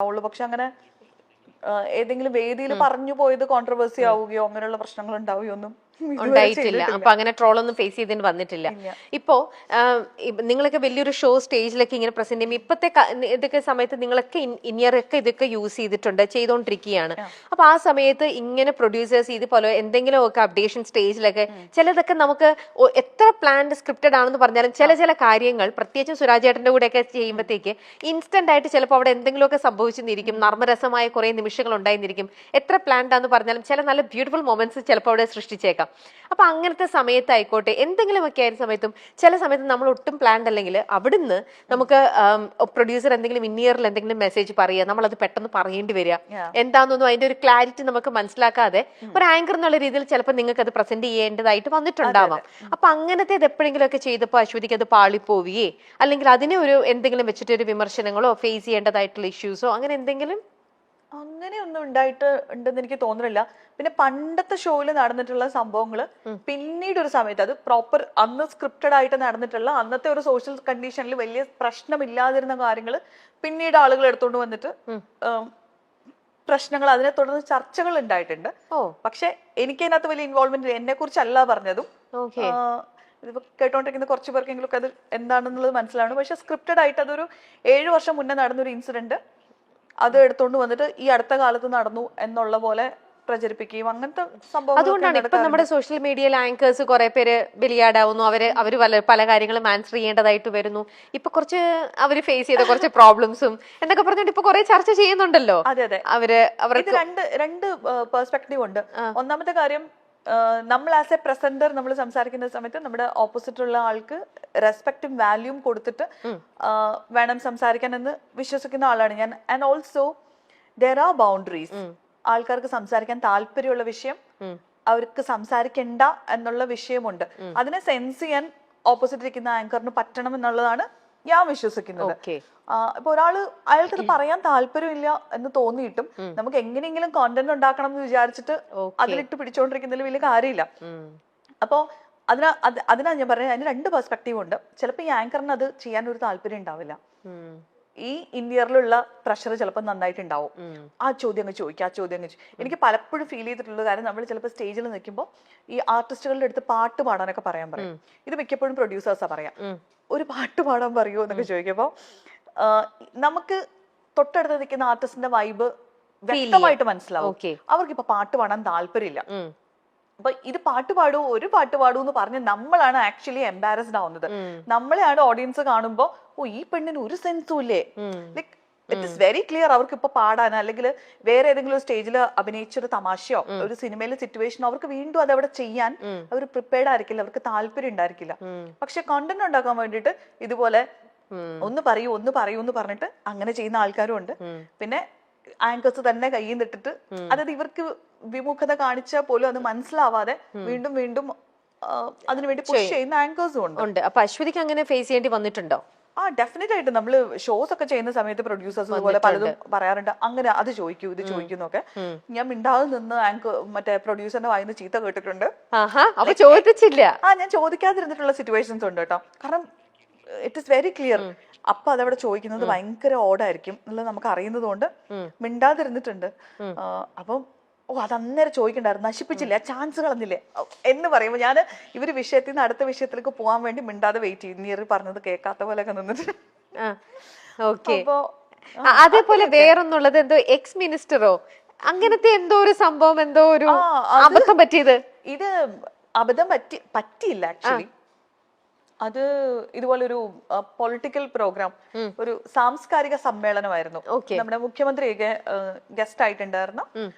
ഉള്ളൂ. പക്ഷെ അങ്ങനെ ഏതെങ്കിലും വേദിയിൽ പറഞ്ഞു പോയത് കോൺട്രവേഴ്സി ആവുകയോ അങ്ങനെയുള്ള പ്രശ്നങ്ങൾ ഉണ്ടാവുകയോ ഒന്നും ഉണ്ടായിട്ടില്ല. അപ്പൊ അങ്ങനെ ട്രോളൊന്നും ഫേസ് ചെയ്തിട്ട് വന്നിട്ടില്ല. ഇപ്പോ നിങ്ങളൊക്കെ വലിയൊരു ഷോ സ്റ്റേജിലൊക്കെ ഇങ്ങനെ പ്രസന്റ് ചെയ്യുമ്പോൾ ഇപ്പത്തെ ഇതൊക്കെ സമയത്ത് നിങ്ങളൊക്കെ ഇനിയറൊക്കെ ഇതൊക്കെ യൂസ് ചെയ്തുകൊണ്ടിരിക്കുകയാണ്. അപ്പൊ ആ സമയത്ത് ഇങ്ങനെ പ്രൊഡ്യൂസേഴ്സ് ഇതുപോലെ എന്തെങ്കിലും ഒക്കെ അപ്ഡേഷൻ സ്റ്റേജിലൊക്കെ ചിലതൊക്കെ നമുക്ക് എത്ര പ്ലാൻഡ് സ്ക്രിപ്റ്റഡ് ആണെന്ന് പറഞ്ഞാലും ചില കാര്യങ്ങൾ പ്രത്യേകിച്ച് സുരാജേട്ടന്റെ കൂടെ ഒക്കെ ചെയ്യുമ്പോഴത്തേക്ക് ഇൻസ്റ്റന്റ് ആയിട്ട് ചിലപ്പോൾ അവിടെ എന്തെങ്കിലുമൊക്കെ സംഭവിച്ചെന്നിരിക്കും. നർമ്മരസമായ കുറെ നിമിഷങ്ങൾ ഉണ്ടായിരിക്കും. എത്ര പ്ലാൻഡ് ആണെന്ന് പറഞ്ഞാലും ചില നല്ല ബ്യൂട്ടിഫുൾ മൊമെന്റ്സ് ചിലപ്പോൾ അവിടെ സൃഷ്ടിച്ചേക്കാം. അപ്പൊ അങ്ങനത്തെ സമയത്തായിക്കോട്ടെ എന്തെങ്കിലുമൊക്കെ ആയ സമയത്തും ചില സമയത്ത് നമ്മൾ ഒട്ടും പ്ലാൻഡ് അല്ലെങ്കിൽ അവിടുന്ന് നമുക്ക് പ്രൊഡ്യൂസർ എന്തെങ്കിലും ഇന്നിയറിൽ എന്തെങ്കിലും മെസ്സേജ് പറയുക, നമ്മൾ അത് പെട്ടെന്ന് പറയേണ്ടി വരിക, എന്താണെന്നൊന്നും അതിന്റെ ഒരു ക്ലാരിറ്റി നമുക്ക് മനസ്സിലാക്കാതെ ഒരു ആങ്കർ എന്നുള്ള രീതിയിൽ ചിലപ്പോൾ നിങ്ങൾക്ക് അത് പ്രസന്റ് ചെയ്യേണ്ടതായിട്ട് വന്നിട്ടുണ്ടാവാം. അപ്പൊ അങ്ങനത്തെ ഇത് എപ്പോഴെങ്കിലും ഒക്കെ ചെയ്തപ്പോൾ അശ്വതിക്ക് അത് പാളിപ്പോവുകയെ അല്ലെങ്കിൽ അതിനെ ഒരു എന്തെങ്കിലും വെച്ചിട്ട് ഒരു വിമർശനങ്ങളോ ഫേസ് ചെയ്യേണ്ടതായിട്ടുള്ള ഇഷ്യൂസോ അങ്ങനെ എന്തെങ്കിലും അങ്ങനെയൊന്നും ഉണ്ടെന്ന് എനിക്ക് തോന്നുന്നില്ല. പിന്നെ പണ്ടത്തെ ഷോയിൽ നടന്നിട്ടുള്ള സംഭവങ്ങൾ പിന്നീട് ഒരു സമയത്ത് അത് പ്രോപ്പർ അന്ന് സ്ക്രിപ്റ്റഡ് ആയിട്ട് നടന്നിട്ടുള്ള അന്നത്തെ ഒരു സോഷ്യൽ കണ്ടീഷനിൽ വലിയ പ്രശ്നമില്ലാതിരുന്ന കാര്യങ്ങൾ പിന്നീട് ആളുകൾ എടുത്തുകൊണ്ട് വന്നിട്ട് പ്രശ്നങ്ങൾ അതിനെ തുടർന്ന് ചർച്ചകൾ ഉണ്ടായിട്ടുണ്ട്. പക്ഷെ എനിക്ക് അതിനകത്ത് വലിയ ഇൻവോൾവ്മെന്റ് എന്നെ കുറിച്ചല്ല പറഞ്ഞതും ഇതിപ്പോ കേട്ടോണ്ടിരിക്കുന്ന കുറച്ച് പേർക്കെങ്കിലും അത് എന്താണെന്നുള്ളത് മനസ്സിലാണ്. പക്ഷെ സ്ക്രിപ്റ്റഡ് ആയിട്ട് അതൊരു 7 വർഷം മുന്നേ നടന്നൊരു ഇൻസിഡന്റ് അത് എടുത്തോണ്ട് വന്നിട്ട് ഈ അടുത്ത കാലത്ത് നടന്നു എന്നുള്ള പോലെ പ്രചരിപ്പിക്കുകയും അങ്ങനത്തെ സംഭവം. അതുകൊണ്ടാണ് ഇപ്പൊ നമ്മുടെ സോഷ്യൽ മീഡിയയിൽ ആങ്കേഴ്സ് കുറെ പേര് ബലിയാടാവുന്നു. അവര് പല കാര്യങ്ങളും ആൻസർ ചെയ്യേണ്ടതായിട്ട് വരുന്നു. ഇപ്പൊ കുറച്ച് അവര് ഫേസ് ചെയ്ത കുറച്ച് പ്രോബ്ലംസും എന്നൊക്കെ പറഞ്ഞിട്ട് ഇപ്പൊ കുറെ ചർച്ച ചെയ്യുന്നുണ്ടല്ലോ. അതെ അതെ, അവർക്ക് രണ്ട് പെർസ്പെക്ടീവ് ഉണ്ട്. ഒന്നാമത്തെ കാര്യം, നമ്മൾ ആസ് എ പ്രസന്റർ നമ്മൾ സംസാരിക്കുന്ന സമയത്ത് നമ്മുടെ ഓപ്പോസിറ്റ് ഉള്ള ആൾക്ക് റെസ്പെക്റ്റും വാല്യൂം കൊടുത്തിട്ട് വേണം സംസാരിക്കാൻ എന്ന് വിശ്വസിക്കുന്ന ആളാണ് ഞാൻ. And also there are boundaries. ആൾക്കാർക്ക് സംസാരിക്കാൻ താല്പര്യമുള്ള വിഷയം അവർക്ക് സംസാരിക്കണ്ട എന്നുള്ള വിഷയമുണ്ട്. അതിനെ സെൻസ് ചെയ്യാൻ ഓപ്പോസിറ്റ് ഇരിക്കുന്ന ആങ്കറിന് പറ്റണം എന്നുള്ളതാണ് ഞാൻ വിശ്വസിക്കുന്നത്. ഇപ്പൊ അയാൾക്കത് പറയാൻ താല്പര്യമില്ല എന്ന് തോന്നിയിട്ടും നമുക്ക് എങ്ങനെയെങ്കിലും കോണ്ടന്റ് ഉണ്ടാക്കണം എന്ന് വിചാരിച്ചിട്ട് അതിലിട്ട് പിടിച്ചോണ്ടിരിക്കുന്നതിൽ വലിയ കാര്യമില്ല. അപ്പോ അതിനാ ഞാൻ പറഞ്ഞത്, അതിന് രണ്ട് പെർസ്പെക്റ്റീവ് ഉണ്ട്. ചിലപ്പോൾ ഈ ആങ്കറിന് അത് ചെയ്യാൻ ഒരു താല്പര്യം ഉണ്ടാവില്ല. ഈ ഇന്ത്യയിലുള്ള പ്രഷർ ചിലപ്പോൾ നന്നായിട്ടുണ്ടാവും. ആ ചോദ്യം അങ്ങ് ചോദിക്കും. എനിക്ക് പലപ്പോഴും ഫീൽ ചെയ്തിട്ടുള്ള കാര്യം, നമ്മൾ ചിലപ്പോൾ സ്റ്റേജിൽ നിൽക്കുമ്പോൾ ഈ ആർട്ടിസ്റ്റുകളുടെ അടുത്ത് പാട്ട് പാടാനൊക്കെ പറയാൻ പറയും. ഇത് മിക്കപ്പോഴും പ്രൊഡ്യൂസേഴ്സാ പറയാം, ഒരു പാട്ട് പാടാൻ പറയുമോ എന്നൊക്കെ ചോദിക്കുമ്പോൾ നമുക്ക് തൊട്ടടുത്ത് നിൽക്കുന്ന ആർട്ടിസ്റ്റിന്റെ വൈബ് വ്യക്തമായിട്ട് മനസ്സിലാവും. അവർക്കിപ്പോ പാട്ട് പാടാൻ താല്പര്യമില്ല. അപ്പൊ ഇത് പാട്ട് പാടൂ എന്ന് പറഞ്ഞ് നമ്മളാണ് ആക്ച്വലി എംബാരസ്ഡ് ആവുന്നത്. നമ്മളെയാണ് ഓഡിയൻസ് കാണുമ്പോ ഈ പെണ്ണിന് ഒരു സെൻസും ഇല്ലേ, like it is very clear അവർക്ക് ഇപ്പൊ പാടാൻ അല്ലെങ്കിൽ വേറെ ഏതെങ്കിലും സ്റ്റേജിൽ അഭിനയിച്ചൊരു തമാശയോ ഒരു സിനിമയിലെ സിറ്റുവേഷനോ അവർക്ക് വീണ്ടും അതവിടെ ചെയ്യാൻ അവർ പ്രിപ്പയർഡ് ആയിരിക്കില്ല, അവർക്ക് താല്പര്യം ഉണ്ടായിരിക്കില്ല. പക്ഷെ കണ്ടന്റ് ഉണ്ടാക്കാൻ വേണ്ടിയിട്ട് ഇതുപോലെ ഒന്ന് പറയൂ എന്ന് പറഞ്ഞിട്ട് അങ്ങനെ ചെയ്യുന്ന ആൾക്കാരും ഉണ്ട്. പിന്നെ ആങ്കേഴ്സ് തന്നെ കയ്യിൽ നിന്നിട്ടിട്ട്, അതായത് ഇവർക്ക് വിമുഖത കാണിച്ചാൽ പോലും അത് മനസ്സിലാവാതെ വീണ്ടും അതിനുവേണ്ടി പുഷ് ചെയ്യുന്ന ആങ്കേഴ്സും ഉണ്ട്. അപ്പൊ അശ്വതിക്ക് അങ്ങനെ ഫേസ് ചെയ്യേണ്ടി വന്നിട്ടുണ്ടോ? ഡെഫിനറ്റ് ആയിട്ട് നമ്മള് ഷോസ് ഒക്കെ ചെയ്യുന്ന സമയത്ത് പ്രൊഡ്യൂസേഴ്സ് അതുപോലെ പലതും പറയാറുണ്ട്, അങ്ങനെ അത് ചോദിക്കൂ ഇത് ചോദിക്കുന്നൊക്കെ. ഞാൻ മിണ്ടാതെ നിന്ന് മറ്റേ പ്രൊഡ്യൂസറിന്റെ വായിന്ന് ചീത്ത കേട്ടിട്ടുണ്ട്. ചോദിച്ചില്ല, ഞാൻ ചോദിക്കാതിരുന്നിട്ടുള്ള സിറ്റുവേഷൻസ് ഉണ്ട് കേട്ടോ. കാരണം ഇറ്റ് ഇസ് വെരി ക്ലിയർ. അപ്പൊ അതവിടെ ചോദിക്കുന്നത് ഭയങ്കര ഓടായിരിക്കും എന്നുള്ളത് നമുക്ക് അറിയുന്നത് കൊണ്ട് മിണ്ടാതിരുന്നിട്ടുണ്ട്. അപ്പം അതന്നേരം ചോദിക്കണ്ടായിരുന്നു, നശിപ്പിച്ചില്ല, ചാൻസ് കളഞ്ഞില്ലേ എന്ന് പറയുമ്പോൾ ഞാൻ ഇവര് വിഷയത്തിൽ നിന്ന് അടുത്ത വിഷയത്തിലേക്ക് പോകാൻ വേണ്ടി മിണ്ടാതെ വെയിറ്റ് ചെയ്യും. നീ പറഞ്ഞത് കേൾക്കാത്ത പോലെയൊക്കെ നിന്നിട്ട്. അതേപോലെ വേറൊന്നുള്ളത് എന്തോ എക്സ് മിനിസ്റ്ററോ അങ്ങനത്തെ എന്തോ ഒരു സംഭവം, എന്തോ ഒരു അബദ്ധം പറ്റിയത്. ഇത് അബദ്ധം പറ്റിയില്ല ആക്ച്വലി. അത് ഇതുപോലെ ഒരു പൊളിറ്റിക്കൽ പ്രോഗ്രാം, ഒരു സാംസ്കാരിക സമ്മേളനമായിരുന്നു. നമ്മുടെ മുഖ്യമന്ത്രിയൊക്കെ ഗസ്റ്റ് ആയിട്ടുണ്ടായിരുന്നു.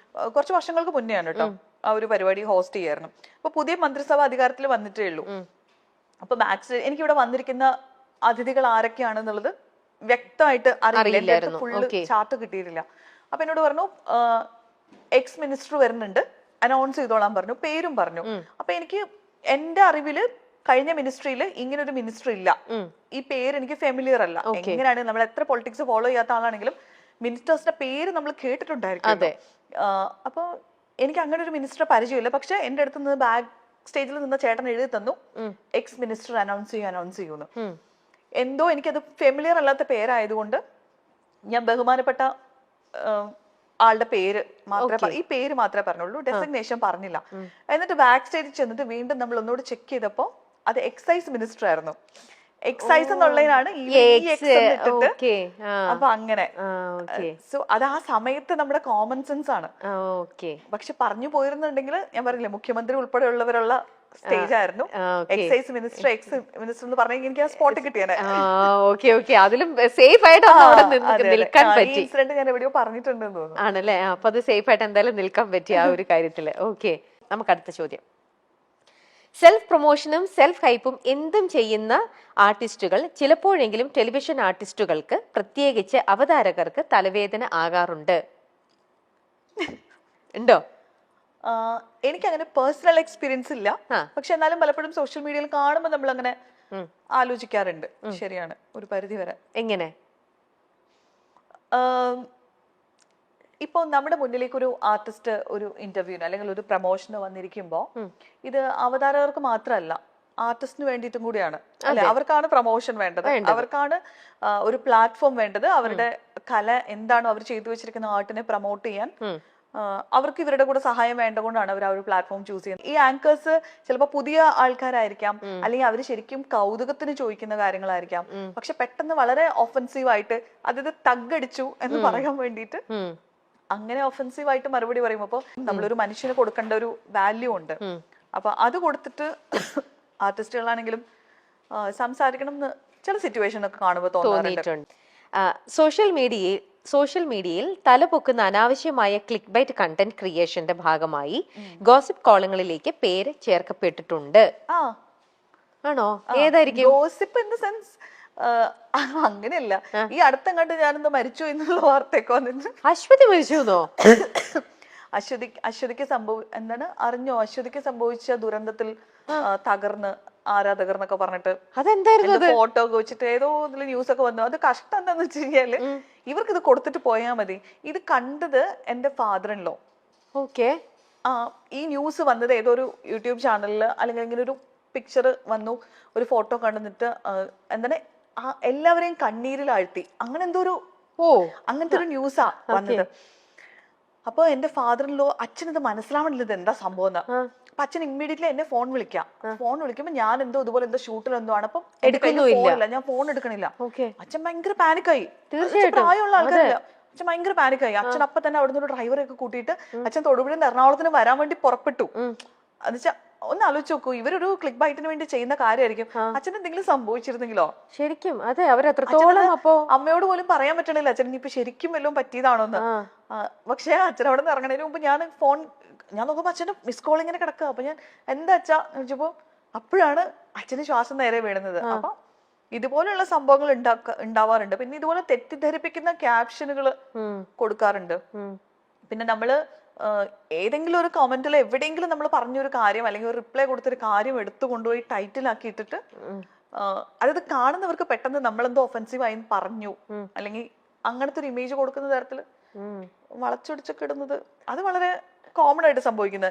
കുറച്ച് വർഷങ്ങൾക്ക് മുന്നെയാണ് കേട്ടോ ആ ഒരു പരിപാടി ഹോസ്റ്റ് ചെയ്യായിരുന്നു. അപ്പൊ പുതിയ മന്ത്രിസഭ അധികാരത്തിൽ വന്നിട്ടേ ഉള്ളൂ. അപ്പൊ എനിക്കിവിടെ വന്നിരിക്കുന്ന അതിഥികൾ ആരൊക്കെയാണെന്നുള്ളത് വ്യക്തമായിട്ട് അറിയില്ല, ഫുള്ള് ചാർട്ട് കിട്ടിയിട്ടില്ല. അപ്പൊ എന്നോട് പറഞ്ഞു എക്സ് മിനിസ്റ്റർ വരുന്നുണ്ട്, അനൗൺസ് ചെയ്തോളാൻ പറഞ്ഞു, പേരും പറഞ്ഞു. അപ്പൊ എനിക്ക് എന്റെ അറിവില് കഴിഞ്ഞ മിനിസ്ട്രിയിൽ ഇങ്ങനെ ഒരു മിനിസ്റ്റർ ഇല്ല. ഈ പേര് എനിക്ക് ഫെമിലിയർ അല്ല. എങ്ങനെയാണ് നമ്മൾ എത്ര പൊളിറ്റിക്സ് ഫോളോ ചെയ്യാത്ത ആളാണെങ്കിലും മിനിസ്റ്റേഴ്സിന്റെ പേര് നമ്മൾ കേട്ടിട്ടുണ്ടായിരിക്കും. അപ്പൊ എനിക്ക് അങ്ങനെ ഒരു മിനിസ്റ്റർ പരിചയമില്ല. പക്ഷെ എന്റെ അടുത്ത് നിന്ന് ബാക്ക് സ്റ്റേജിൽ നിന്ന് ചേട്ടൻ എഴുതി തന്നു, എക്സ് മിനിസ്റ്റർ അനൗൺസ് ചെയ്യുന്നു. എന്തോ എനിക്കത് ഫെമിലിയർ അല്ലാത്ത പേരായതുകൊണ്ട് ഞാൻ ബഹുമാനപ്പെട്ട ആളുടെ പേര് മാത്രമേ ഈ പേര് മാത്രമേ പറഞ്ഞുള്ളൂ, ഡെസിഗ്നേഷൻ പറഞ്ഞില്ല. എന്നിട്ട് ബാക്ക് സ്റ്റേജിൽ ചെന്നിട്ട് വീണ്ടും നമ്മൾ ഒന്നുകൂടി ചെക്ക് ചെയ്തപ്പോ അത് എക്സൈസ് മിനിസ്റ്റർ ആയിരുന്നു. എക്സൈസ് എന്നുള്ളതിനാണ് ഇട്ടിട്ട്. അപ്പൊ അങ്ങനെ സോ അത് ആ സമയത്ത് നമ്മുടെ കോമൺ സെൻസ് ആണ്. പക്ഷെ പറഞ്ഞു പോയിരുന്നുണ്ടെങ്കിൽ ഞാൻ പറഞ്ഞില്ലേ, മുഖ്യമന്ത്രി ഉൾപ്പെടെയുള്ളവരുള്ള സ്റ്റേജ് ആയിരുന്നു. എക്സൈസ് മിനിസ്റ്റർ എന്ന് പറഞ്ഞെങ്കിൽ എനിക്ക് ആ സ്പോട്ട് കിട്ടിയാണ്. അതിലും സേഫ് ആയിട്ട് നിൽക്കാൻ പറ്റി. ഇൻസിഡന്റ് ഞാൻ എവിടെയോ പറഞ്ഞിട്ടുണ്ടെന്ന് തോന്നുന്നു. ആണല്ലേ? അപ്പൊ അത് സേഫ് ആയിട്ട് എന്തായാലും നിൽക്കാൻ പറ്റി ആ ഒരു കാര്യത്തില്. ഓക്കെ, നമുക്ക് അടുത്ത ചോദ്യം. സെൽഫ് പ്രൊമോഷനും സെൽഫ് ഹൈപ്പും എന്തും ചെയ്യുന്ന ആർട്ടിസ്റ്റുകൾ ചിലപ്പോഴെങ്കിലും ടെലിവിഷൻ ആർട്ടിസ്റ്റുകൾക്ക്, പ്രത്യേകിച്ച് അവതാരകർക്ക് തലവേദന ആകാറുണ്ട്. ഉണ്ടോ? എനിക്ക് അങ്ങനെ പേഴ്സണൽ എക്സ്പീരിയൻസ് ഇല്ല. പക്ഷെ എന്നാലും പലപ്പോഴും സോഷ്യൽ മീഡിയയിൽ കാണുമ്പോൾ നമ്മൾ അങ്ങനെ ആലോചിക്കാറുണ്ട്. ശരിയാണ്, ഒരു പരിധി വരെ. എങ്ങനെ? ഇപ്പൊ നമ്മുടെ മുന്നിലേക്ക് ഒരു ആർട്ടിസ്റ്റ് ഒരു ഇന്റർവ്യൂവിന് അല്ലെങ്കിൽ ഒരു പ്രൊമോഷന് വന്നിരിക്കുമ്പോ ഇത് അവതാരകർക്ക് മാത്രമല്ല, ആർട്ടിസ്റ്റിന് വേണ്ടിയിട്ടും കൂടിയാണ് അല്ലെ. അവർക്കാണ് പ്രൊമോഷൻ വേണ്ടത്, അവർക്കാണ് ഒരു പ്ലാറ്റ്ഫോം വേണ്ടത്. അവരുടെ കല എന്താണോ അവർ ചെയ്തു വെച്ചിരിക്കുന്ന ആർട്ടിനെ പ്രൊമോട്ട് ചെയ്യാൻ അവർക്ക് ഇവരുടെ കൂടെ സഹായം വേണ്ടതുകൊണ്ടാണ് അവർ ആ ഒരു പ്ലാറ്റ്ഫോം ചൂസ് ചെയ്യുന്നത്. ഈ ആങ്കേഴ്സ് ചിലപ്പോൾ പുതിയ ആൾക്കാരായിരിക്കാം, അല്ലെങ്കിൽ അവർ ശരിക്കും കൗതുകത്തിന് ചോദിക്കുന്ന കാര്യങ്ങളായിരിക്കാം. പക്ഷെ പെട്ടെന്ന് വളരെ ഒഫൻസീവ് ആയിട്ട് അതായത് തഗ്ഗടിച്ചു എന്ന് പറയാൻ വേണ്ടിയിട്ട് അങ്ങനെ ഒഫൻസീവ് ആയിട്ട് മറുപടി പറയുമ്പോൾ അപ്പോൾ നമ്മളൊരു മനുഷ്യന് കൊടുക്കേണ്ട ഒരു വാല്യൂ ഉണ്ട്. അപ്പൊ അത് കൊടുത്തിട്ട് ആർട്ടിസ്റ്റുകളാണെങ്കിലും സംസാരിക്കണം എന്ന് ചില സിറ്റുവേഷൻ ഒക്കെ കാണുമ്പോൾ തോന്നിയിട്ടുണ്ട്. സോഷ്യൽ മീഡിയയിൽ തലപൊക്കുന്ന അനാവശ്യമായ ക്ലിക്ക് ബൈറ്റ് കണ്ടന്റ് ക്രിയേഷന്റെ ഭാഗമായി ഗോസിപ്പ് കോളങ്ങളിലേക്ക് പേര് ചേർക്കപ്പെട്ടിട്ടുണ്ട്. ആണോ? ഏതായിരിക്കും? ഗോസിപ്പ് ഇൻ ദ സെൻസ് അങ്ങനെയല്ല. ഈ അടുത്തങ്ങാണ്ട് ഞാനെന്തോ മരിച്ചു എന്നുള്ള വാർത്തയൊക്കെ വന്നിട്ട്. അശ്വതി മരിച്ചു? അശ്വതിക്ക് എന്താണ് അറിഞ്ഞോ? അശ്വതിക്ക് സംഭവിച്ച ദുരന്തത്തിൽ തകർന്ന് ആരാധകർ എന്നൊക്കെ പറഞ്ഞിട്ട് അതെന്തായിരുന്നു? ഫോട്ടോ ഒക്കെ വെച്ചിട്ട് ഏതോ ഇതിൽ ന്യൂസ് ഒക്കെ വന്നു. അത് കഷ്ടം എന്താന്ന് വെച്ച് കഴിഞ്ഞാല് ഇവർക്ക് ഇത് കൊടുത്തിട്ട് പോയാൽ മതി. ഇത് കണ്ടത് എന്റെ ഫാദർ ഇൻ ലോ. ഓക്കെ. ഈ ന്യൂസ് വന്നത് ഏതോ ഒരു യൂട്യൂബ് ചാനലില് അല്ലെങ്കിൽ ഇങ്ങനെ ഒരു പിക്ചർ വന്നു, ഒരു ഫോട്ടോ കണ്ടുന്നിട്ട് എന്താണ് എല്ലാവരെയും കണ്ണീരിലാഴ്ത്തി, അങ്ങനെ എന്തോ ഒരു അങ്ങനത്തെ ഒരു ന്യൂസാ വന്നത്. അപ്പൊ എന്റെ ഫാദർ ഇൻ ലോ അച്ഛനത് മനസ്സിലാവണില്ല ഇത് എന്താ സംഭവം എന്ന്. അപ്പൊ അച്ഛൻ ഇമ്മീഡിയറ്റ്ലി എന്നെ ഫോൺ വിളിക്കുമ്പോ ഞാൻ എന്തോ ഇതുപോലെ എന്തോ ഷൂട്ടിൽ എന്തോ ആണ്. അപ്പം ഫോണില്ല, ഞാൻ ഫോൺ എടുക്കണില്ല. അച്ഛൻ ഭയങ്കര പാനിക്കായി. പ്രായമുള്ള ആൾക്കാരില്ല. അച്ഛൻ ഭയങ്കര പാനിക്കായി. അച്ഛൻ അപ്പൊ തന്നെ അവിടുന്ന് ഒരു ഡ്രൈവറെ ഒക്കെ കൂട്ടിയിട്ട് അച്ഛൻ തൊടുപുഴയിൽ എറണാകുളത്തിന് വരാൻ വേണ്ടി പുറപ്പെട്ടു. എന്നുവെച്ചാ ഒന്ന് ആലോചിച്ച് നോക്കൂ, ഇവരൊരു ക്ലിക്ക് ബൈറ്റിന് വേണ്ടി ചെയ്യുന്ന കാര്യമായിരിക്കും. അച്ഛൻ എന്തെങ്കിലും സംഭവിച്ചിരുന്നെങ്കിലോ? ശരിക്കും അതെ, അവരെത്രത്തോളം അപ്പോ അമ്മയോട് പോലും പറയാൻ പറ്റണില്ല അച്ഛൻ ഇപ്പൊ ശരിക്കും വല്ലതും പറ്റിയതാണോന്ന്. പക്ഷെ അച്ഛൻ അവിടെ നിന്ന് ഇറങ്ങണതിന് മുമ്പ് ഞാൻ നോക്കുമ്പോ അച്ഛന്റെ മിസ് കോൾ ഇങ്ങനെ കിടക്കുക. അപ്പൊ ഞാൻ എന്താ അച്ഛാ ചോദിച്ചപ്പോ അപ്പോഴാണ് അച്ഛന് ശ്വാസം നേരെ വീഴുന്നത്. അപ്പൊ ഇതുപോലുള്ള സംഭവങ്ങൾ ഉണ്ടാവാറുണ്ട്. പിന്നെ ഇതുപോലെ തെറ്റിദ്ധരിപ്പിക്കുന്ന ക്യാപ്ഷനുകൾ കൊടുക്കാറുണ്ട്. പിന്നെ നമ്മള് ഏതെങ്കിലും ഒരു കമന്റിൽ എവിടെയെങ്കിലും നമ്മൾ പറഞ്ഞൊരു കാര്യം അല്ലെങ്കിൽ ഒരു റിപ്ലൈ കൊടുത്തൊരു കാര്യം എടുത്തു കൊണ്ടുപോയി ടൈറ്റിലാക്കി ഇട്ടിട്ട് അതായത് കാണുന്നവർക്ക് പെട്ടെന്ന് നമ്മളെന്തോ ഒഫൻസീവ് ആയി പറഞ്ഞു അല്ലെങ്കിൽ അങ്ങനത്തെ ഒരു ഇമേജ് കൊടുക്കുന്ന തരത്തില് വളച്ചൊടിച്ചൊക്കെ ഇടുന്നത് അത് വളരെ കോമൺ ആയിട്ട് സംഭവിക്കുന്നത്.